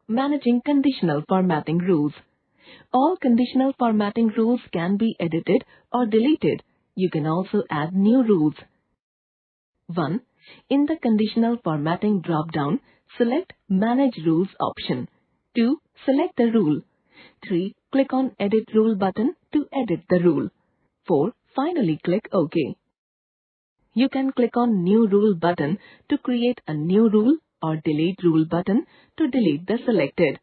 managing conditional formatting rules. All conditional formatting rules can be edited or deleted. You can also add new rules. 1. In the conditional formatting drop-down, select Manage Rules option. 2. Select the rule. 3. Click on Edit Rule button to edit the rule. 4. Finally click OK. You can click on New Rule button to create a new rule or Delete Rule button to delete the selected.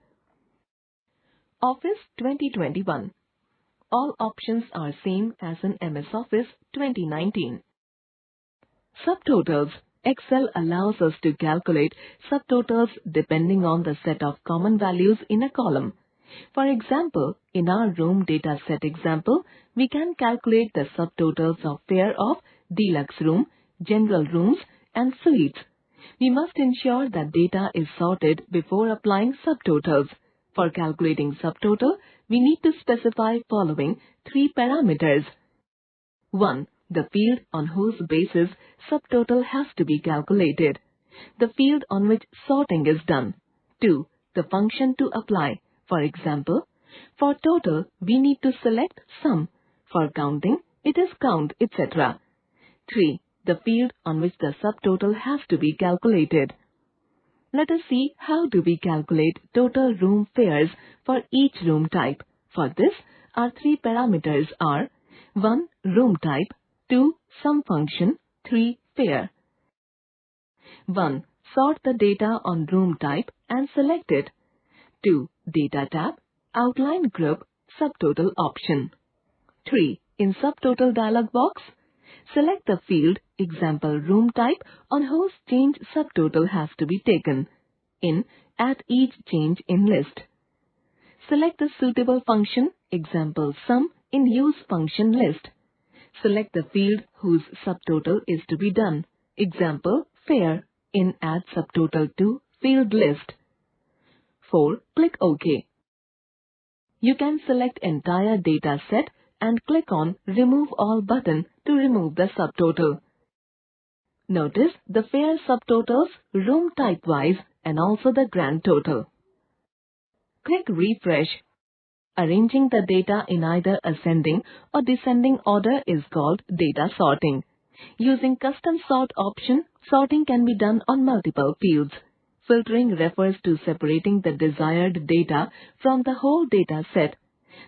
Office 2021. All options are same as in MS Office 2019. Subtotals. Excel allows us to calculate subtotals depending on the set of common values in a column. For example, in our room data set example, we can calculate the subtotals of fare of deluxe room, general rooms, and suites. We must ensure that data is sorted before applying subtotals. For calculating subtotal, we need to specify following 3 parameters. 1. The field on whose basis subtotal has to be calculated. The field on which sorting is done. 2. The function to apply. For example, for total, we need to select sum. For counting, it is count, etc. 3. The field on which the subtotal has to be calculated. Let us see how do we calculate total room fares for each room type. For this, our 3 parameters are 1. Room type, 2. Sum function, 3. Fare. 1. Sort the data on room type and select it. 2. Data tab, Outline group, Subtotal option. 3. In Subtotal dialog box, select the field Example room type on whose change subtotal has to be taken. In Add each change in list. Select the suitable function Example sum in Use function list. Select the field whose subtotal is to be done. Example fare in Add subtotal to field list. 4. Click OK. You can select entire data set and click on Remove All button to remove the subtotal. Notice the fare subtotals room type wise and also the grand total. Click Refresh. Arranging the data in either ascending or descending order is called data sorting. Using Custom Sort option, sorting can be done on multiple fields. Filtering refers to separating the desired data from the whole data set.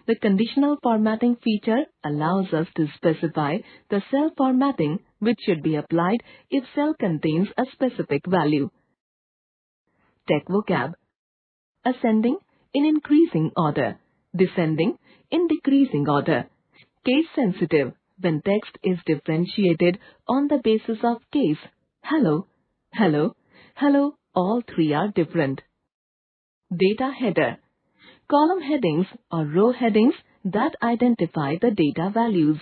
The conditional formatting feature allows us to specify the cell formatting which should be applied if cell contains a specific value. Tech vocab. Ascending in increasing order. Descending in decreasing order. Case sensitive when text is differentiated on the basis of case. Hello, hello, hello, all 3 are different. Data header. Column headings or row headings that identify the data values.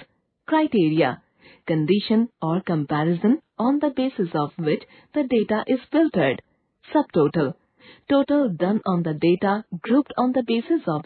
Criteria. Condition or comparison on the basis of which the data is filtered. Subtotal. Total done on the data grouped on the basis of